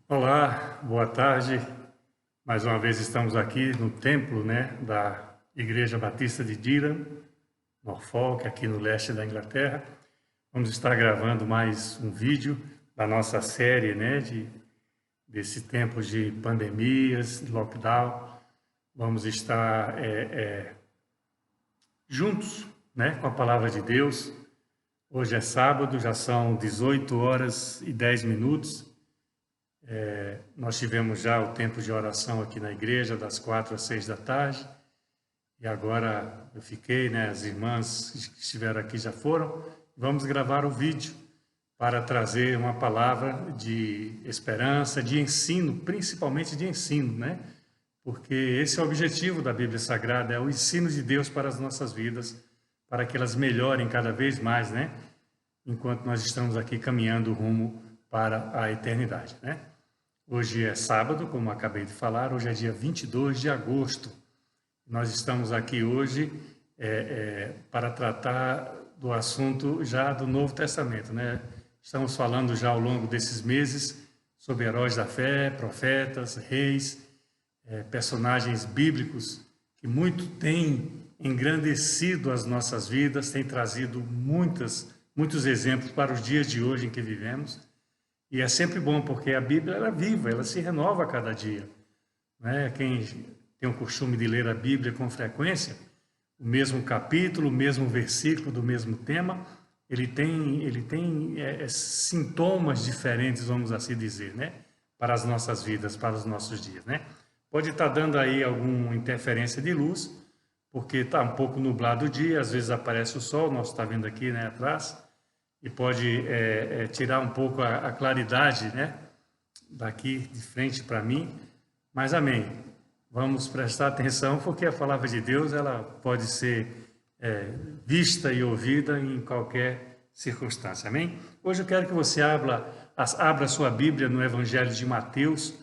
Olá, boa tarde. Mais uma vez estamos aqui no templo, da Igreja Batista de Durham, Norfolk, aqui no leste da Inglaterra. Vamos estar gravando mais um vídeo da nossa série, desse tempo de pandemias, de lockdown. Vamos estar juntos, com a palavra de Deus. Hoje é sábado, já são 18 horas e 10 minutos. Nós tivemos já o tempo de oração aqui na igreja, das 4 às 6 da tarde, e agora eu fiquei, as irmãs que estiveram aqui já foram. Vamos gravar o vídeo para trazer uma palavra de esperança, de ensino, principalmente de ensino, porque esse é o objetivo da Bíblia Sagrada, é o ensino de Deus para as nossas vidas, para que elas melhorem cada vez mais, enquanto nós estamos aqui caminhando rumo para a eternidade, Hoje é sábado, como acabei de falar, hoje é dia 22 de agosto. Nós estamos aqui hoje para tratar do assunto já do Novo Testamento, Estamos falando já ao longo desses meses sobre heróis da fé, profetas, reis, personagens bíblicos que muito têm engrandecido as nossas vidas, têm trazido muitos exemplos para os dias de hoje em que vivemos. E é sempre bom, porque a Bíblia ela é viva, ela se renova a cada dia. Quem tem o costume de ler a Bíblia com frequência, o mesmo capítulo, o mesmo versículo do mesmo tema, ele tem sintomas diferentes, vamos assim dizer, para as nossas vidas, para os nossos dias. Pode estar dando aí alguma interferência de luz, porque está um pouco nublado o dia, às vezes aparece o sol, nós está vendo aqui atrás, e pode tirar um pouco a claridade, daqui de frente para mim, mas amém. Vamos prestar atenção, porque a palavra de Deus ela pode ser vista e ouvida em qualquer circunstância, amém? Hoje eu quero que você abra a sua Bíblia no Evangelho de Mateus.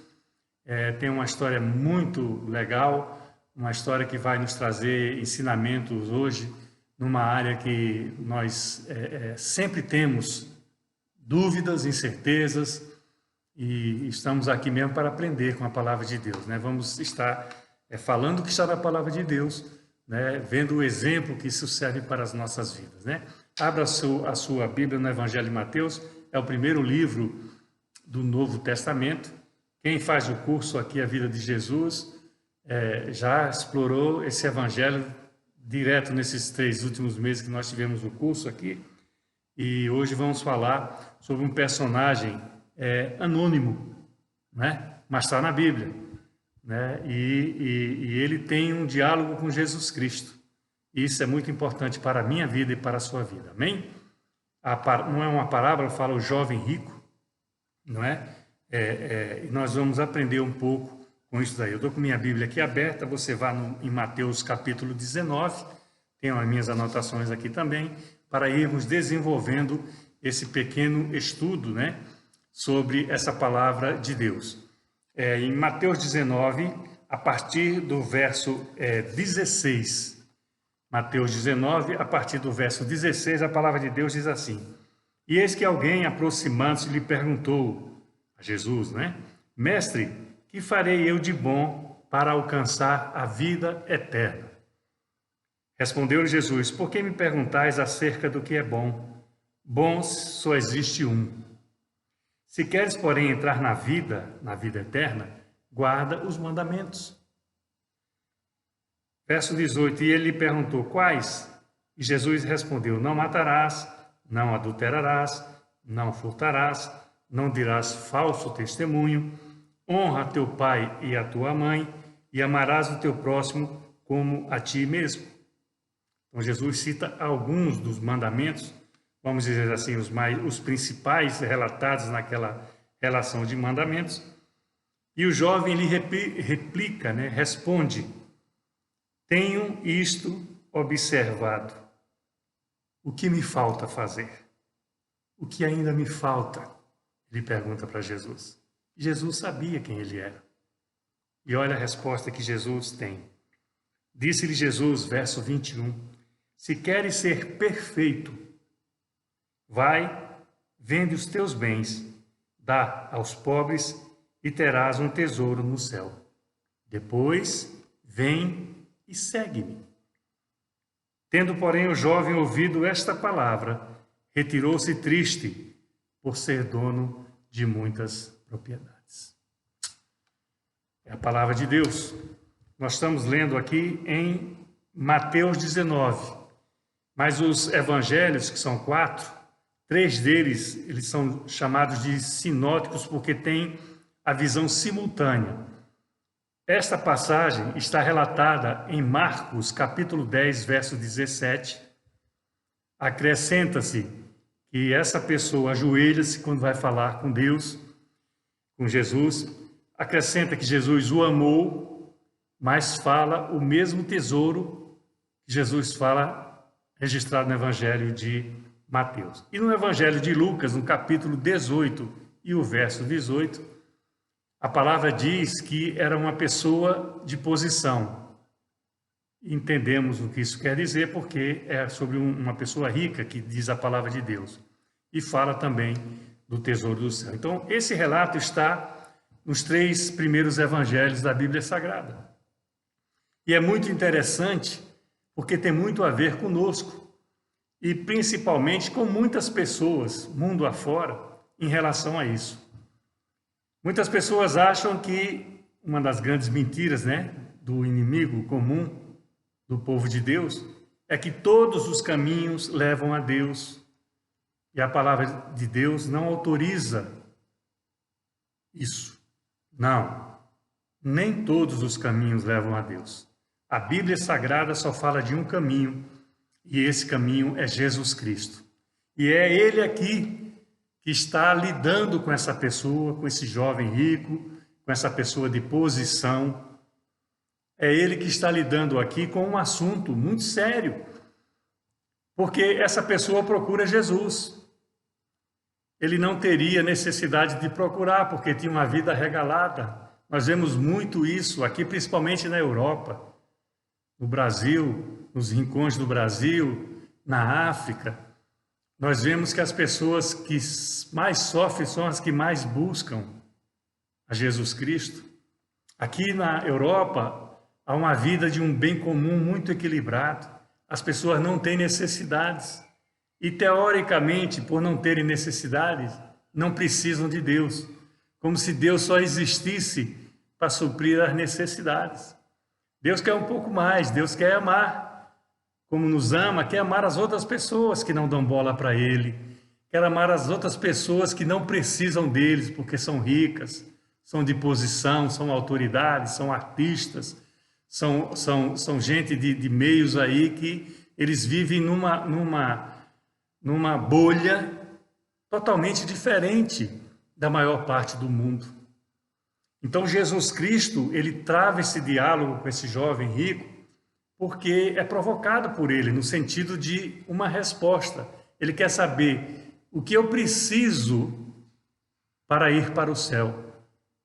Tem uma história muito legal, uma história que vai nos trazer ensinamentos hoje, numa área que nós sempre temos dúvidas, incertezas, e estamos aqui mesmo para aprender com a palavra de Deus. Vamos estar falando o que está na palavra de Deus, vendo o exemplo que isso serve para as nossas vidas. Abra a sua Bíblia no Evangelho de Mateus, é o primeiro livro do Novo Testamento. Quem faz o curso aqui, A Vida de Jesus, já explorou esse Evangelho direto nesses 3 últimos meses que nós tivemos o curso aqui, e hoje vamos falar sobre um personagem anônimo, mas está na Bíblia, e ele tem um diálogo com Jesus Cristo. Isso é muito importante para a minha vida e para a sua vida, amém? Não é uma parábola, fala o jovem rico, e nós vamos aprender um pouco com isso daí. Eu estou com minha Bíblia aqui aberta, você vai em Mateus capítulo 19, tenho as minhas anotações aqui também, para irmos desenvolvendo esse pequeno estudo, sobre essa palavra de Deus. Em Mateus 19, a partir do verso 16, Mateus 19, a partir do verso 16, a palavra de Deus diz assim: E eis que alguém, aproximando-se, lhe perguntou a Jesus, Mestre, que farei eu de bom para alcançar a vida eterna? Respondeu-lhe Jesus: Por que me perguntais acerca do que é bom? Bom só existe um. Se queres, porém, entrar na vida eterna, guarda os mandamentos. Verso 18, e ele lhe perguntou: Quais? E Jesus respondeu: Não matarás, não adulterarás, não furtarás, não dirás falso testemunho, honra teu pai e a tua mãe, e amarás o teu próximo como a ti mesmo. Então Jesus cita alguns dos mandamentos, vamos dizer assim, os principais relatados naquela relação de mandamentos. E o jovem lhe replica, responde: Tenho isto observado. O que me falta fazer? O que ainda me falta? Ele pergunta para Jesus. Jesus sabia quem ele era. E olha a resposta que Jesus tem. Disse-lhe Jesus, verso 21, se queres ser perfeito, vai, vende os teus bens, dá aos pobres e terás um tesouro no céu. Depois, vem e segue-me. Tendo, porém, o jovem ouvido esta palavra, retirou-se triste por ser dono de muitas propriedades. É a palavra de Deus. Nós estamos lendo aqui em Mateus 19, mas os evangelhos, que são 4, 3 deles, eles são chamados de sinóticos porque têm a visão simultânea. Esta passagem está relatada em Marcos, capítulo 10, verso 17. Acrescenta-se que essa pessoa ajoelha-se quando vai falar com Deus, com Jesus. Acrescenta que Jesus o amou, mas fala o mesmo tesouro que Jesus fala registrado no Evangelho de Mateus. E no Evangelho de Lucas, no capítulo 18 e o verso 18, a palavra diz que era uma pessoa de posição. Entendemos o que isso quer dizer, porque é sobre uma pessoa rica que diz a palavra de Deus. E fala também do tesouro do céu. Então, esse relato está nos 3 primeiros evangelhos da Bíblia Sagrada. E é muito interessante, porque tem muito a ver conosco. E principalmente com muitas pessoas, mundo afora, em relação a isso. Muitas pessoas acham que uma das grandes mentiras, do inimigo comum do povo de Deus é que todos os caminhos levam a Deus. E a palavra de Deus não autoriza isso. Não. Nem todos os caminhos levam a Deus. A Bíblia Sagrada só fala de um caminho, e esse caminho é Jesus Cristo. E é Ele aqui que está lidando com essa pessoa, com esse jovem rico, com essa pessoa de posição. É Ele que está lidando aqui com um assunto muito sério, porque essa pessoa procura Jesus. Ele não teria necessidade de procurar, porque tinha uma vida regalada. Nós vemos muito isso aqui, principalmente na Europa, no Brasil, nos rincões do Brasil, na África. Nós vemos que as pessoas que mais sofrem são as que mais buscam a Jesus Cristo. Aqui na Europa, há uma vida de um bem comum muito equilibrado. As pessoas não têm necessidades. E, teoricamente, por não terem necessidades, não precisam de Deus. Como se Deus só existisse para suprir as necessidades. Deus quer um pouco mais, Deus quer amar. Como nos ama, quer amar as outras pessoas que não dão bola para Ele. Quer amar as outras pessoas que não precisam deles, porque são ricas, são de posição, são autoridades, são artistas, são gente de meios aí que eles vivem numa bolha totalmente diferente da maior parte do mundo. Então Jesus Cristo, ele trava esse diálogo com esse jovem rico, porque é provocado por ele, no sentido de uma resposta. Ele quer saber o que eu preciso para ir para o céu,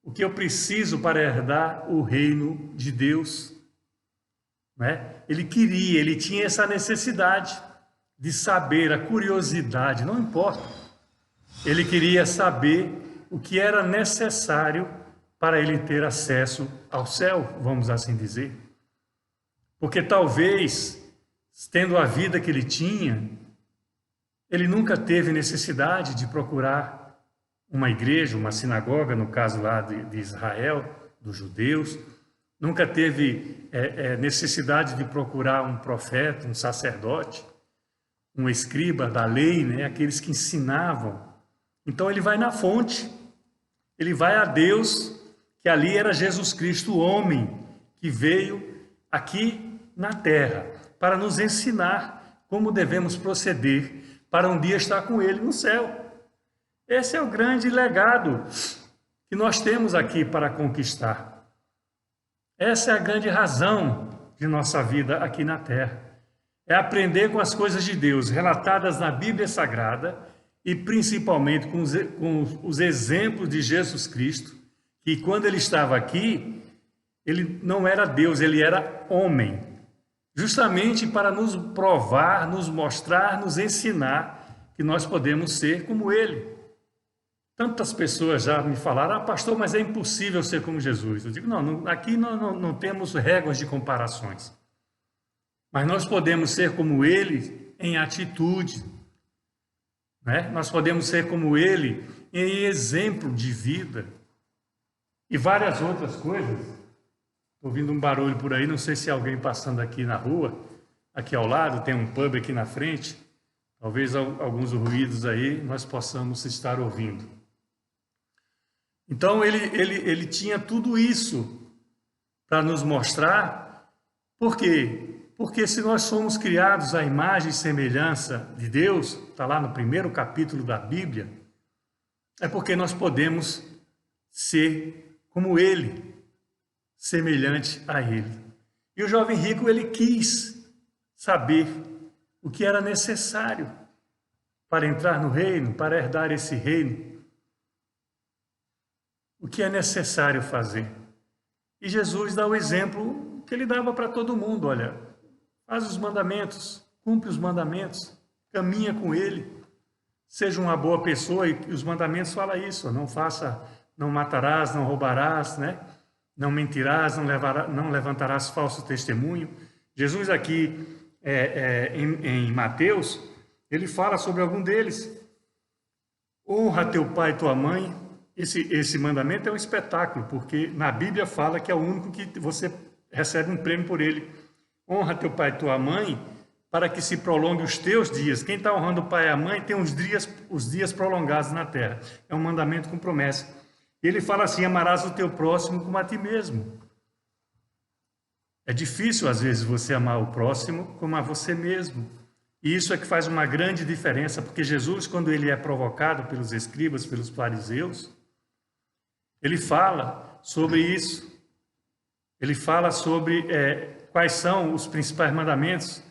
o que eu preciso para herdar o reino de Deus. Ele tinha essa necessidade de saber, a curiosidade, não importa. Ele queria saber o que era necessário para ele ter acesso ao céu, vamos assim dizer. Porque talvez, tendo a vida que ele tinha, ele nunca teve necessidade de procurar uma igreja, uma sinagoga, no caso lá de Israel, dos judeus. Nunca teve necessidade de procurar um profeta, um sacerdote, um escriba da lei, aqueles que ensinavam. Então ele vai na fonte, ele vai a Deus, que ali era Jesus Cristo, o homem, que veio aqui na terra, para nos ensinar como devemos proceder para um dia estar com Ele no céu. Esse é o grande legado que nós temos aqui para conquistar. Essa é a grande razão de nossa vida aqui na terra. É aprender com as coisas de Deus relatadas na Bíblia Sagrada e principalmente com os exemplos de Jesus Cristo, que quando Ele estava aqui, Ele não era Deus, Ele era homem. Justamente para nos provar, nos mostrar, nos ensinar que nós podemos ser como Ele. Tantas pessoas já me falaram, pastor, mas é impossível ser como Jesus. Eu digo, aqui não temos réguas de comparações. Mas nós podemos ser como ele em atitude, né? Nós podemos ser como ele em exemplo de vida e várias outras coisas. Estou ouvindo um barulho por aí, não sei se é alguém passando aqui na rua, aqui ao lado, tem um pub aqui na frente, talvez alguns ruídos aí nós possamos estar ouvindo. Então ele tinha tudo isso para nos mostrar. Por quê? Porque se nós somos criados à imagem e semelhança de Deus, está lá no primeiro capítulo da Bíblia, é porque nós podemos ser como Ele, semelhante a Ele. E o jovem rico, ele quis saber o que era necessário para entrar no reino, para herdar esse reino. O que é necessário fazer? E Jesus dá o exemplo que ele dava para todo mundo, olha, faz os mandamentos, cumpre os mandamentos, caminha com ele, seja uma boa pessoa, e os mandamentos falam isso, não faça, não matarás, não roubarás, né? Não mentirás, não levantarás falso testemunho. Jesus aqui, em Mateus, ele fala sobre algum deles. Honra teu pai e tua mãe. Esse mandamento é um espetáculo, porque na Bíblia fala que é o único que você recebe um prêmio por ele. Honra teu pai e tua mãe, para que se prolongue os teus dias. Quem está honrando o pai e a mãe tem os dias prolongados na terra. É um mandamento com promessa. Ele fala assim, amarás o teu próximo como a ti mesmo. É difícil, às vezes, você amar o próximo como a você mesmo. E isso é que faz uma grande diferença, porque Jesus, quando ele é provocado pelos escribas, pelos fariseus, ele fala sobre isso. Ele fala sobre quais são os principais mandamentos.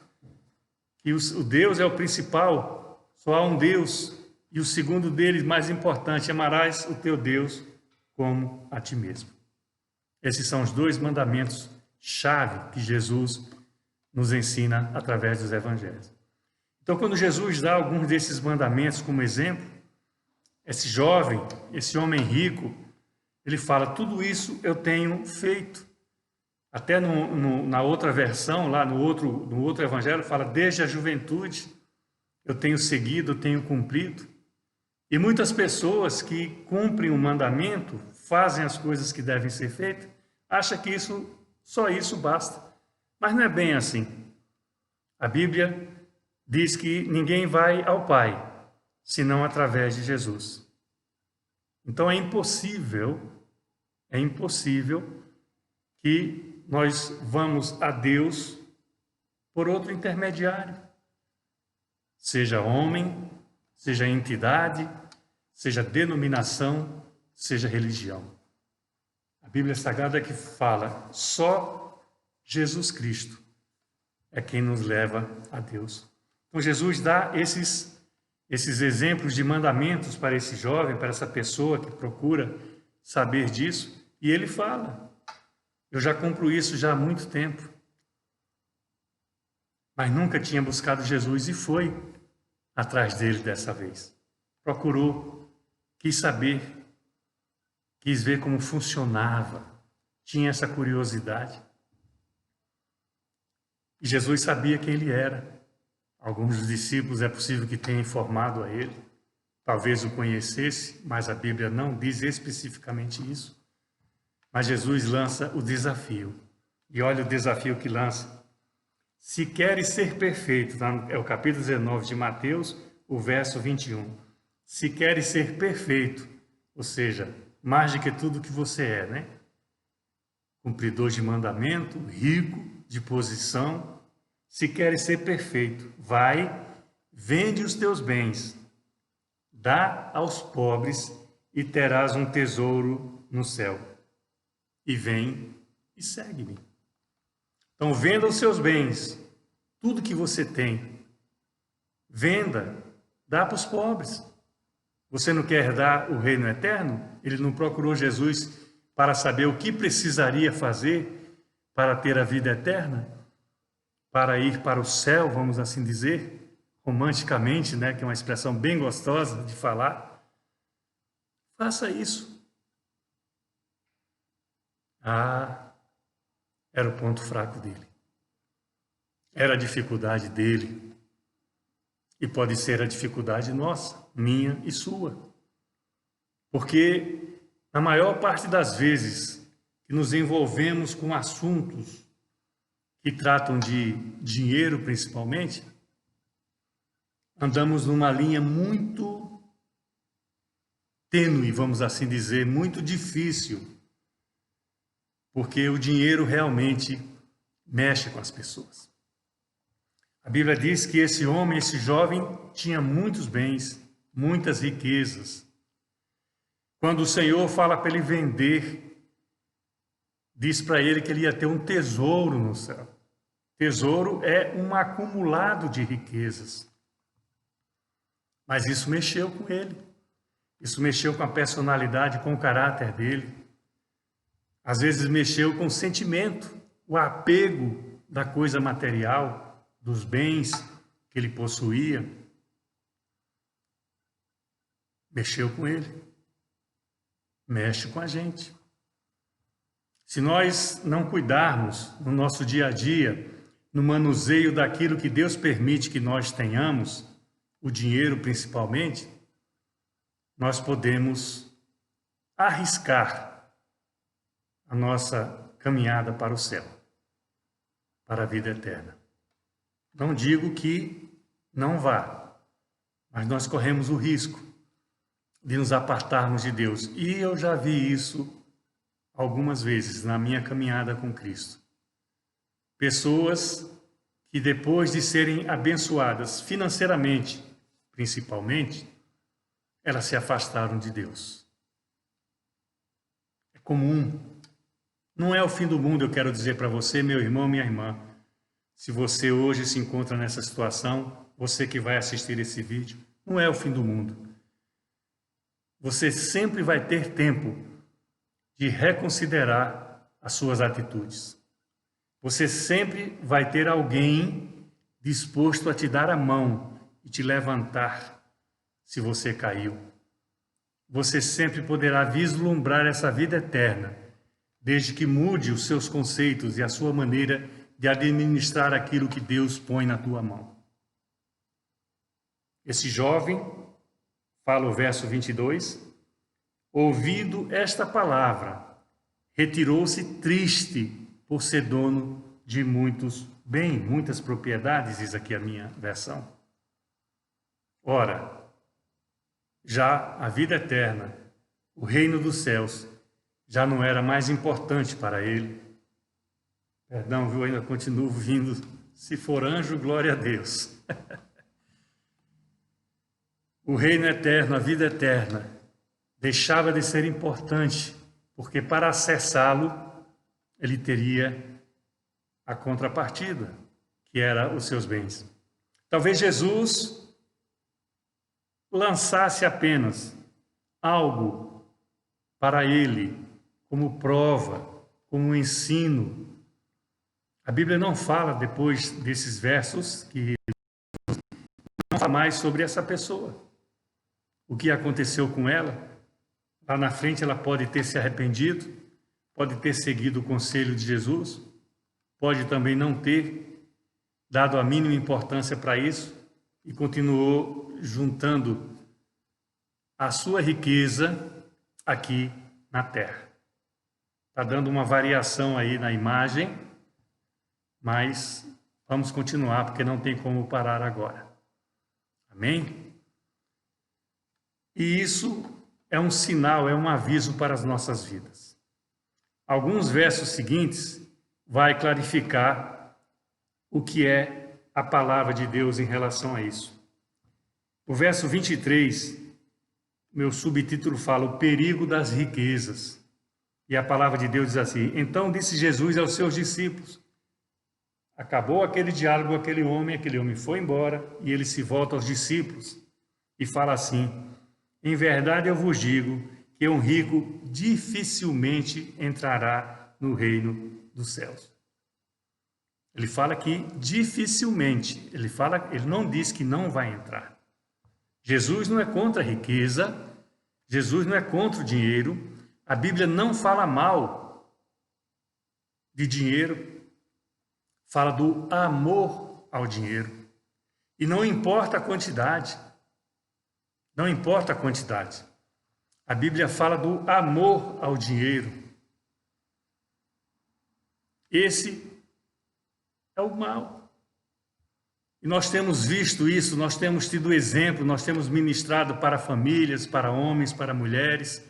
Que o Deus é o principal, só há um Deus. E o segundo deles, mais importante, amarás o teu Deus como a ti mesmo. Esses são os dois mandamentos-chave que Jesus nos ensina através dos evangelhos. Então, quando Jesus dá alguns desses mandamentos como exemplo, esse jovem, esse homem rico, ele fala, tudo isso eu tenho feito. Até na outra versão, lá no outro evangelho, fala, desde a juventude eu tenho seguido, eu tenho cumprido. E muitas pessoas que cumprem o mandamento, fazem as coisas que devem ser feitas, acham que só isso basta. Mas não é bem assim. A Bíblia diz que ninguém vai ao Pai, senão através de Jesus. Então é impossível que nós vamos a Deus por outro intermediário. Seja homem, seja entidade, seja denominação, seja religião. A Bíblia Sagrada é que fala, só Jesus Cristo é quem nos leva a Deus. Então Jesus dá esses exemplos de mandamentos para esse jovem, para essa pessoa que procura saber disso, e ele fala, eu já cumpro isso já há muito tempo, mas nunca tinha buscado Jesus e foi atrás dele dessa vez. Procurou, quis saber, quis ver como funcionava, tinha essa curiosidade. E Jesus sabia quem ele era. Alguns dos discípulos é possível que tenham informado a ele, talvez o conhecesse, mas a Bíblia não diz especificamente isso. Mas Jesus lança o desafio. E olha o desafio que lança. Se queres ser perfeito, é o capítulo 19 de Mateus, o verso 21. Se queres ser perfeito, ou seja, mais do que tudo que você é, né? Cumpridor de mandamento, rico, de posição. Se queres ser perfeito, vai, vende os teus bens, dá aos pobres e terás um tesouro no céu. E vem e segue-me. Então, venda os seus bens, tudo que você tem. Venda, dá para os pobres. Você não quer herdar o reino eterno? Ele não procurou Jesus para saber o que precisaria fazer para ter a vida eterna? Para ir para o céu, vamos assim dizer, romanticamente, né, que é uma expressão bem gostosa de falar. Faça isso. Era o ponto fraco dele. Era a dificuldade dele. E pode ser a dificuldade nossa, minha e sua. Porque na maior parte das vezes que nos envolvemos com assuntos que tratam de dinheiro principalmente, andamos numa linha muito tênue, vamos assim dizer, muito difícil, porque o dinheiro realmente mexe com as pessoas. A Bíblia diz que esse homem, esse jovem, tinha muitos bens, muitas riquezas. Quando o Senhor fala para ele vender, diz para ele que ele ia ter um tesouro no céu. Tesouro é um acumulado de riquezas. Mas isso mexeu com ele. Isso mexeu com a personalidade, com o caráter dele. Às vezes mexeu com o sentimento, o apego da coisa material, dos bens que ele possuía. Mexeu com ele. Mexe com a gente. Se nós não cuidarmos no nosso dia a dia, no manuseio daquilo que Deus permite que nós tenhamos, o dinheiro principalmente, nós podemos arriscar a nossa caminhada para o céu, para a vida eterna. Não digo que não vá, mas nós corremos o risco de nos apartarmos de Deus. E eu já vi isso algumas vezes na minha caminhada com Cristo. Pessoas que depois de serem abençoadas financeiramente, principalmente, elas se afastaram de Deus. É comum. Não é o fim do mundo, eu quero dizer para você, meu irmão, minha irmã. Se você hoje se encontra nessa situação, você que vai assistir esse vídeo, não é o fim do mundo. Você sempre vai ter tempo de reconsiderar as suas atitudes. Você sempre vai ter alguém disposto a te dar a mão e te levantar se você caiu. Você sempre poderá vislumbrar essa vida eterna, desde que mude os seus conceitos e a sua maneira de administrar aquilo que Deus põe na tua mão. Esse jovem, fala o verso 22, ouvindo esta palavra, retirou-se triste por ser dono de muitas propriedades, diz aqui a minha versão. Ora, já a vida eterna, o reino dos céus, já não era mais importante para ele. Perdão, viu? Ainda continuo vindo. Se for anjo, glória a Deus. O reino eterno, a vida eterna, deixava de ser importante, porque para acessá-lo, ele teria a contrapartida, que era os seus bens. Talvez Jesus lançasse apenas algo para ele, como prova, como ensino. A Bíblia não fala, depois desses versos, que não fala mais sobre essa pessoa. O que aconteceu com ela? Lá na frente ela pode ter se arrependido, pode ter seguido o conselho de Jesus, pode também não ter dado a mínima importância para isso e continuou juntando a sua riqueza aqui na terra. Está dando uma variação aí na imagem, mas vamos continuar, porque não tem como parar agora. Amém? E isso é um sinal, é um aviso para as nossas vidas. Alguns versos seguintes vai clarificar o que é a palavra de Deus em relação a isso. O verso 23, meu subtítulo fala o perigo das riquezas. E a palavra de Deus diz assim: então disse Jesus aos seus discípulos. Acabou aquele diálogo, aquele homem foi embora e ele se volta aos discípulos e fala assim: em verdade eu vos digo que um rico dificilmente entrará no reino dos céus. Ele fala que dificilmente, ele não diz que não vai entrar. Jesus não é contra a riqueza, Jesus não é contra o dinheiro. A Bíblia não fala mal de dinheiro, fala do amor ao dinheiro. E não importa a quantidade. Não importa a quantidade. A Bíblia fala do amor ao dinheiro. Esse é o mal. E nós temos visto isso, nós temos tido exemplo, nós temos ministrado para famílias, para homens, para mulheres.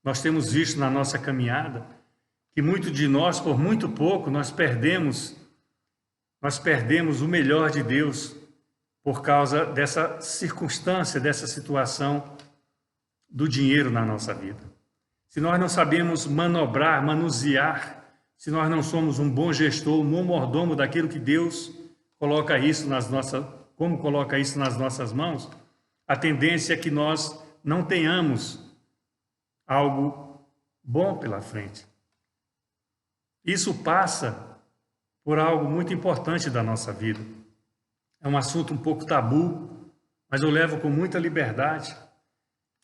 Nós temos visto na nossa caminhada que muito de nós, por muito pouco, nós perdemos o melhor de Deus por causa dessa circunstância, dessa situação do dinheiro na nossa vida. Se nós não sabemos manobrar, manusear, se nós não somos um bom gestor, um bom mordomo daquilo que Deus coloca isso como coloca isso nas nossas mãos, a tendência é que nós não tenhamos algo bom pela frente. Isso passa por algo muito importante da nossa vida. É um assunto um pouco tabu, mas eu levo com muita liberdade,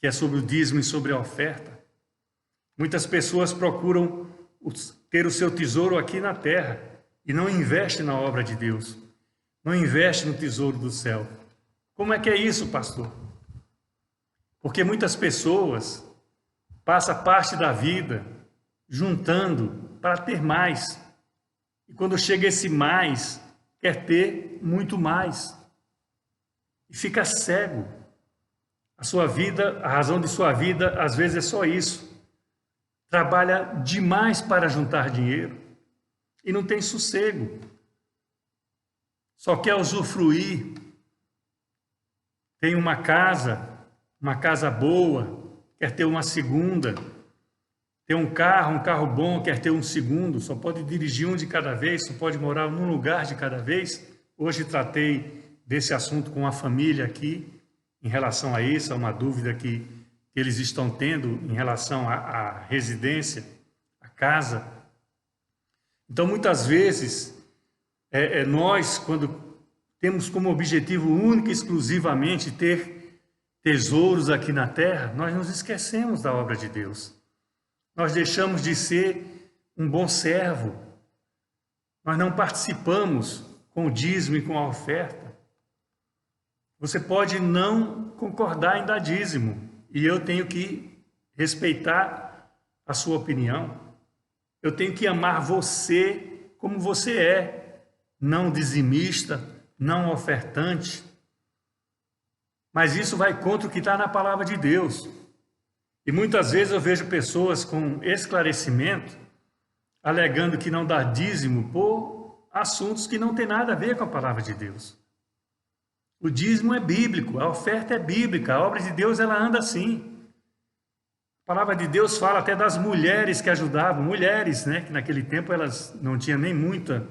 que é sobre o dízimo e sobre a oferta. Muitas pessoas procuram ter o seu tesouro aqui na terra e não investem na obra de Deus. Não investe no tesouro do céu. Como é que é isso, pastor? Porque muitas pessoas passam parte da vida juntando para ter mais. E quando chega esse mais, quer ter muito mais. E fica cego. A sua vida, a razão de sua vida, às vezes é só isso. Trabalha demais para juntar dinheiro e não tem sossego. Só quer usufruir, tem uma casa boa, quer ter uma segunda, tem um carro bom, quer ter um segundo, só pode dirigir um de cada vez, só pode morar num lugar de cada vez. Hoje tratei desse assunto com a família aqui, em relação a isso, é uma dúvida que eles estão tendo em relação à residência, à casa. Então, muitas vezes, nós, quando temos como objetivo único e exclusivamente ter tesouros aqui na terra, nós nos esquecemos da obra de Deus. Nós deixamos de ser um bom servo. Nós não participamos com o dízimo e com a oferta. Você pode não concordar em dar dízimo, e eu tenho que respeitar a sua opinião. Eu tenho que amar você como você é, não dizimista, não ofertante. Mas isso vai contra o que está na palavra de Deus. E muitas vezes eu vejo pessoas com esclarecimento alegando que não dá dízimo por assuntos que não tem nada a ver com a palavra de Deus. O dízimo é bíblico, a oferta é bíblica, a obra de Deus ela anda assim. A palavra de Deus fala até das mulheres que ajudavam, mulheres, né, que naquele tempo elas não tinham nem muito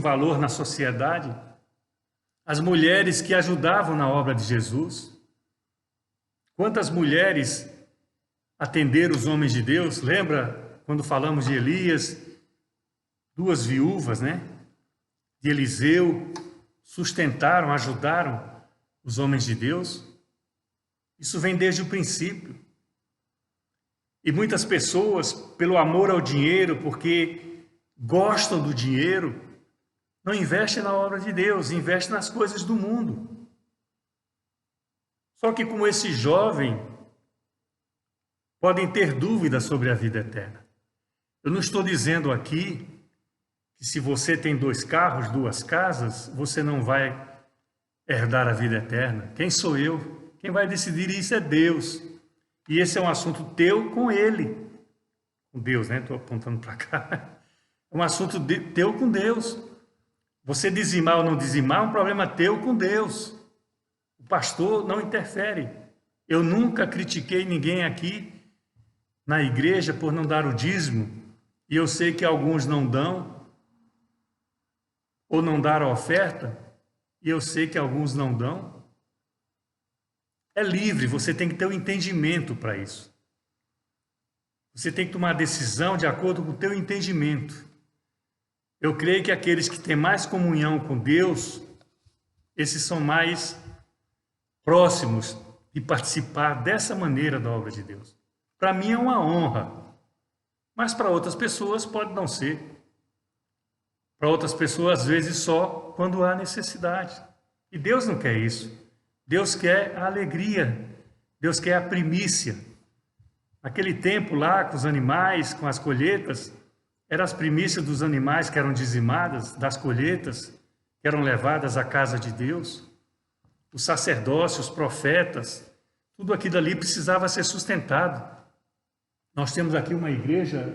valor na sociedade. As mulheres que ajudavam na obra de Jesus. Quantas mulheres atenderam os homens de Deus? Lembra quando falamos de Elias, 2 viúvas, né? De Eliseu, sustentaram, ajudaram os homens de Deus? Isso vem desde o princípio. E muitas pessoas, pelo amor ao dinheiro, porque gostam do dinheiro, não investem na obra de Deus, investem nas coisas do mundo. Só que como esse jovem, podem ter dúvidas sobre a vida eterna. Eu não estou dizendo aqui que se você tem 2 carros, 2 casas, você não vai herdar a vida eterna. Quem sou eu? Quem vai decidir isso é Deus. E esse é um assunto teu com Ele. Com Deus, né? Estou apontando para cá. É um assunto teu com Deus. Você dizimar ou não dizimar é um problema teu com Deus. O pastor não interfere. Eu nunca critiquei ninguém aqui na igreja por não dar o dízimo. E eu sei que alguns não dão, ou não dar a oferta, e eu sei que alguns não dão. É livre, você tem que ter um entendimento para isso. Você tem que tomar a decisão de acordo com o teu entendimento. Eu creio que aqueles que têm mais comunhão com Deus, esses são mais próximos de participar dessa maneira da obra de Deus. Para mim é uma honra, mas para outras pessoas pode não ser. Para outras pessoas, às vezes, só quando há necessidade. E Deus não quer isso. Deus quer a alegria, Deus quer a primícia. Naquele tempo lá, com os animais, com as colheitas, eram as primícias dos animais que eram dizimadas, das colheitas, que eram levadas à casa de Deus. Os sacerdócios, os profetas, tudo aquilo ali precisava ser sustentado. Nós temos aqui uma igreja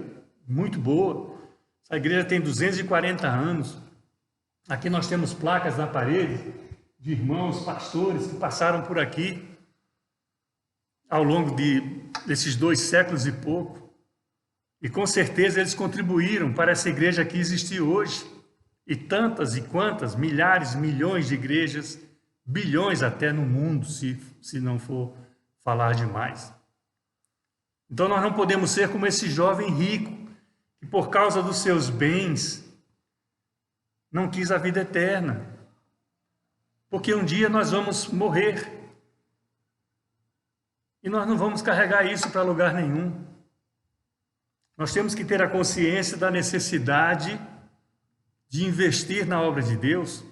muito boa. Essa igreja tem 240 anos. Aqui nós temos placas na parede de irmãos, pastores que passaram por aqui ao longo desses 2 séculos e pouco. E com certeza eles contribuíram para essa igreja que existe hoje. E tantas e quantas, milhares, milhões de igrejas, bilhões até no mundo, se não for falar demais. Então nós não podemos ser como esse jovem rico, que por causa dos seus bens não quis a vida eterna. Porque um dia nós vamos morrer. E nós não vamos carregar isso para lugar nenhum. Nós temos que ter a consciência da necessidade de investir na obra de Deus,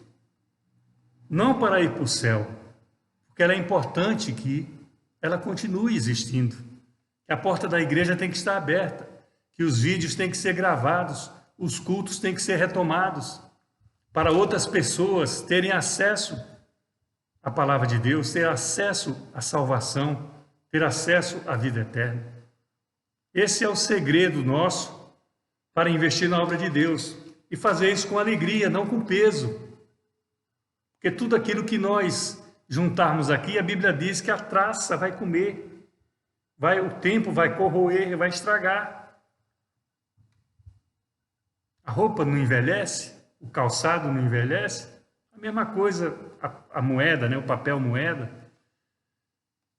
não para ir para o céu, porque ela é importante que ela continue existindo. Que a porta da igreja tem que estar aberta, que os vídeos têm que ser gravados, os cultos têm que ser retomados, para outras pessoas terem acesso à palavra de Deus, ter acesso à salvação, ter acesso à vida eterna. Esse é o segredo nosso para investir na obra de Deus e fazer isso com alegria, não com peso. Porque tudo aquilo que nós juntarmos aqui, a Bíblia diz que a traça vai comer, o tempo vai corroer, vai estragar. A roupa não envelhece, o calçado não envelhece, a mesma coisa a moeda, né? O papel moeda,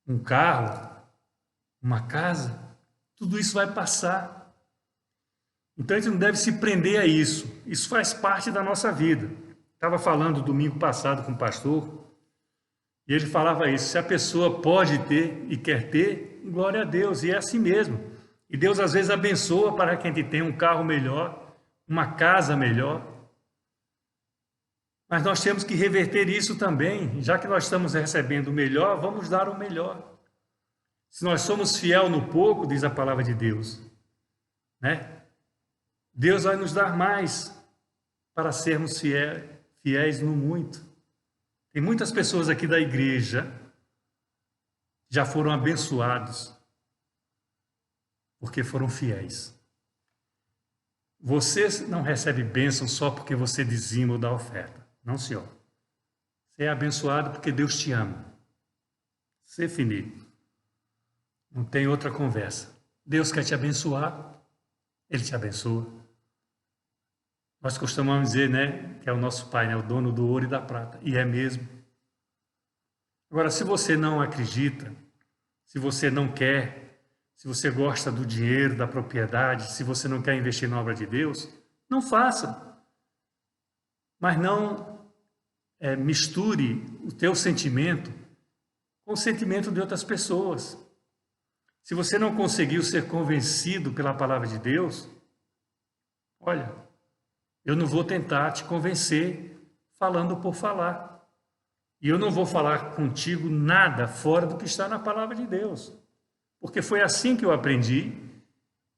um carro, uma casa, tudo isso vai passar. Então a gente não deve se prender a isso. Isso faz parte da nossa vida. Estava falando domingo passado com o pastor, e ele falava isso: se a pessoa pode ter e quer ter, glória a Deus, e é assim mesmo. E Deus às vezes abençoa para que a gente tenha um carro melhor, uma casa melhor. Mas nós temos que reverter isso também. Já que nós estamos recebendo o melhor, vamos dar o melhor. Se nós somos fiel no pouco, diz a palavra de Deus, né? Deus vai nos dar mais para sermos fiéis no muito. Tem muitas pessoas aqui da igreja que já foram abençoados porque foram fiéis. Você não recebe bênção só porque você dizima ou dá oferta. Não, senhor. Você é abençoado porque Deus te ama. Você finito. Não tem outra conversa. Deus quer te abençoar, Ele te abençoa. Nós costumamos dizer, né, que é o nosso Pai, né, o dono do ouro e da prata. E é mesmo. Agora, se você não acredita, se você não quer, se você gosta do dinheiro, da propriedade, se você não quer investir na obra de Deus, não faça. Mas não misture o teu sentimento com o sentimento de outras pessoas. Se você não conseguiu ser convencido pela palavra de Deus, olha, eu não vou tentar te convencer falando por falar. E eu não vou falar contigo nada fora do que está na palavra de Deus. Porque foi assim que eu aprendi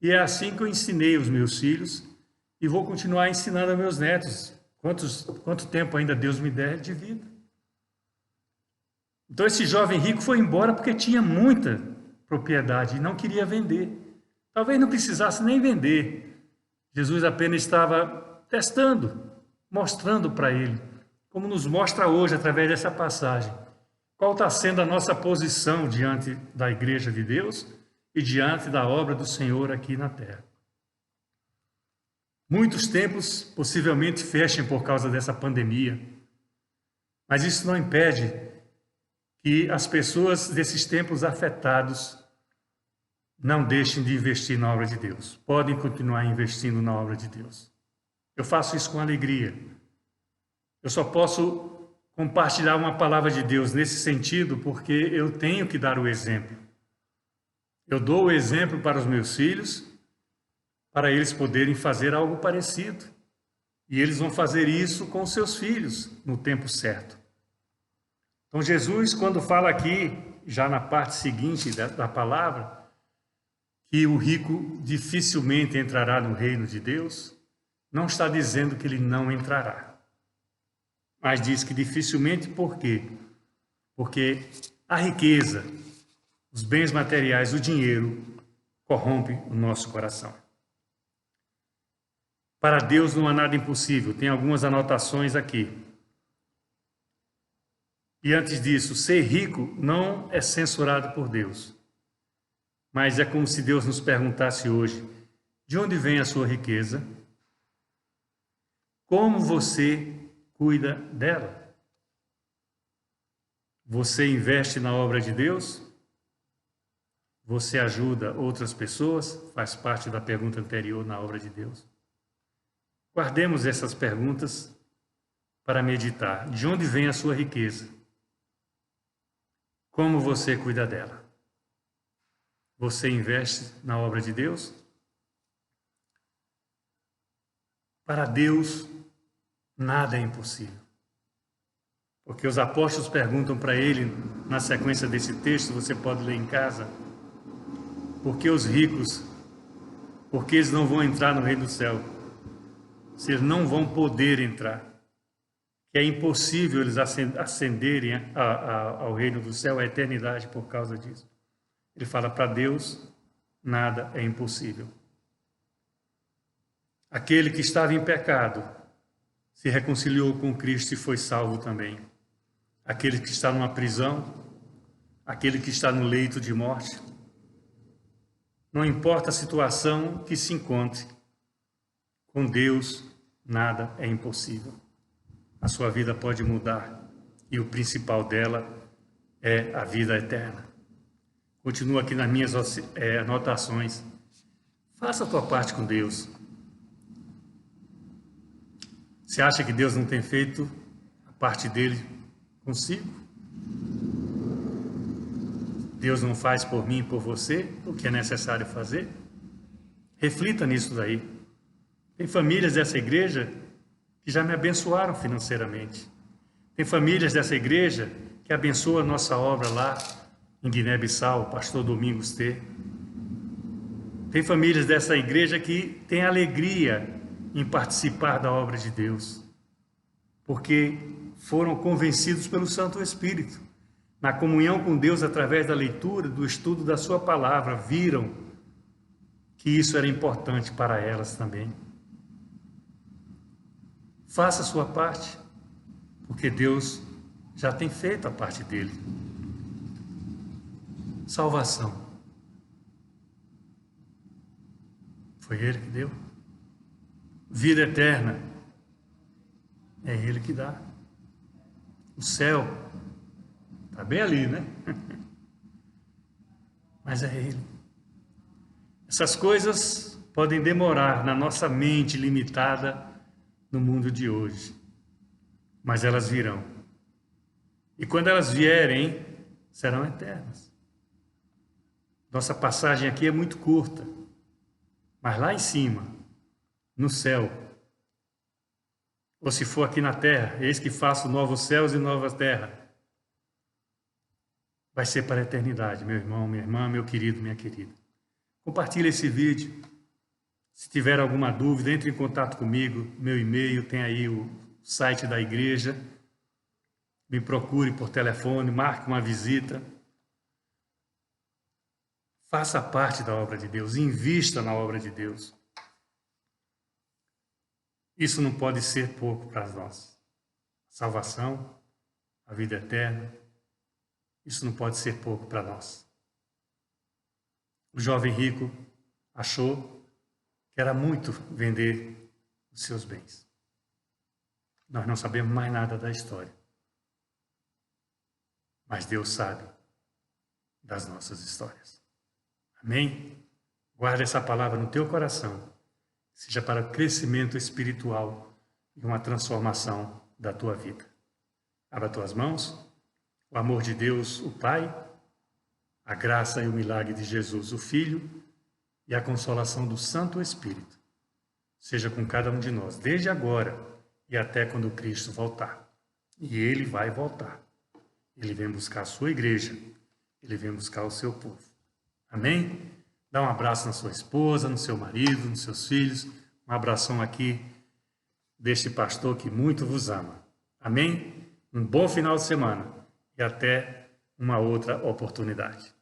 e é assim que eu ensinei os meus filhos e vou continuar ensinando aos meus netos. Quanto tempo ainda Deus me der de vida. Então esse jovem rico foi embora porque tinha muita propriedade e não queria vender. Talvez não precisasse nem vender. Jesus apenas estava testando, mostrando para ele, como nos mostra hoje através dessa passagem, qual está sendo a nossa posição diante da igreja de Deus e diante da obra do Senhor aqui na terra. Muitos templos possivelmente fechem por causa dessa pandemia, mas isso não impede que as pessoas desses templos afetados não deixem de investir na obra de Deus. Podem continuar investindo na obra de Deus. Eu faço isso com alegria. Eu só posso compartilhar uma palavra de Deus nesse sentido, porque eu tenho que dar o exemplo. Eu dou o exemplo para os meus filhos, para eles poderem fazer algo parecido. E eles vão fazer isso com seus filhos no tempo certo. Então Jesus, quando fala aqui, já na parte seguinte da palavra, que o rico dificilmente entrará no reino de Deus, não está dizendo que ele não entrará. Mas diz que dificilmente, por quê? Porque a riqueza, os bens materiais, o dinheiro, corrompe o nosso coração. Para Deus não há nada impossível. Tem algumas anotações aqui. E antes disso, ser rico não é censurado por Deus. Mas é como se Deus nos perguntasse hoje: de onde vem a sua riqueza? Como você cuida dela? Você investe na obra de Deus? Você ajuda outras pessoas? Faz parte da pergunta anterior, na obra de Deus. Guardemos essas perguntas para meditar. De onde vem a sua riqueza? Como você cuida dela? Você investe na obra de Deus? Para Deus, nada é impossível. Porque os apóstolos perguntam para ele, na sequência desse texto, você pode ler em casa, por que os ricos, por que eles não vão entrar no reino do céu? Se eles não vão poder entrar. Que é impossível eles ascenderem ao reino do céu, à eternidade, por causa disso. Ele fala, para Deus, nada é impossível. Aquele que estava em pecado se reconciliou com Cristo e foi salvo também. Aquele que está numa prisão, aquele que está no leito de morte, não importa a situação que se encontre, com Deus nada é impossível. A sua vida pode mudar e o principal dela é a vida eterna. Continuo aqui nas minhas anotações. Faça a tua parte com Deus. Você acha que Deus não tem feito a parte dele consigo? Deus não faz por mim e por você o que é necessário fazer? Reflita nisso daí. Tem famílias dessa igreja que já me abençoaram financeiramente. Tem famílias dessa igreja que abençoam a nossa obra lá em Guiné-Bissau, o pastor Domingos T. Tem famílias dessa igreja que têm alegria em participar da obra de Deus, porque foram convencidos pelo Santo Espírito. Na comunhão com Deus, através da leitura, do estudo da sua palavra, viram que isso era importante para elas também. Faça a sua parte, porque Deus já tem feito a parte dele. Salvação. Foi Ele que deu. Vida eterna. É Ele que dá. O céu está bem ali, né? Mas é Ele. Essas coisas podem demorar na nossa mente limitada no mundo de hoje, mas elas virão. E quando elas vierem, serão eternas. Nossa passagem aqui é muito curta, mas lá em cima, no céu, ou se for aqui na terra, eis que faço novos céus e nova terra, vai ser para a eternidade, meu irmão, minha irmã, meu querido, minha querida. Compartilhe esse vídeo. Se tiver alguma dúvida, entre em contato comigo, meu e-mail, tem aí o site da igreja. Me procure por telefone, marque uma visita. Faça parte da obra de Deus, invista na obra de Deus. Isso não pode ser pouco para nós. Salvação, a vida eterna, isso não pode ser pouco para nós. O jovem rico achou que era muito vender os seus bens. Nós não sabemos mais nada da história. Mas Deus sabe das nossas histórias. Amém? Guarda essa palavra no teu coração. Seja para o crescimento espiritual e uma transformação da tua vida. Abra tuas mãos. O amor de Deus, o Pai, a graça e o milagre de Jesus, o Filho, e a consolação do Santo Espírito seja com cada um de nós, desde agora e até quando Cristo voltar. E Ele vai voltar. Ele vem buscar a sua igreja. Ele vem buscar o seu povo. Amém? Dá um abraço na sua esposa, no seu marido, nos seus filhos. Um abração aqui deste pastor que muito vos ama. Amém? Um bom final de semana e até uma outra oportunidade.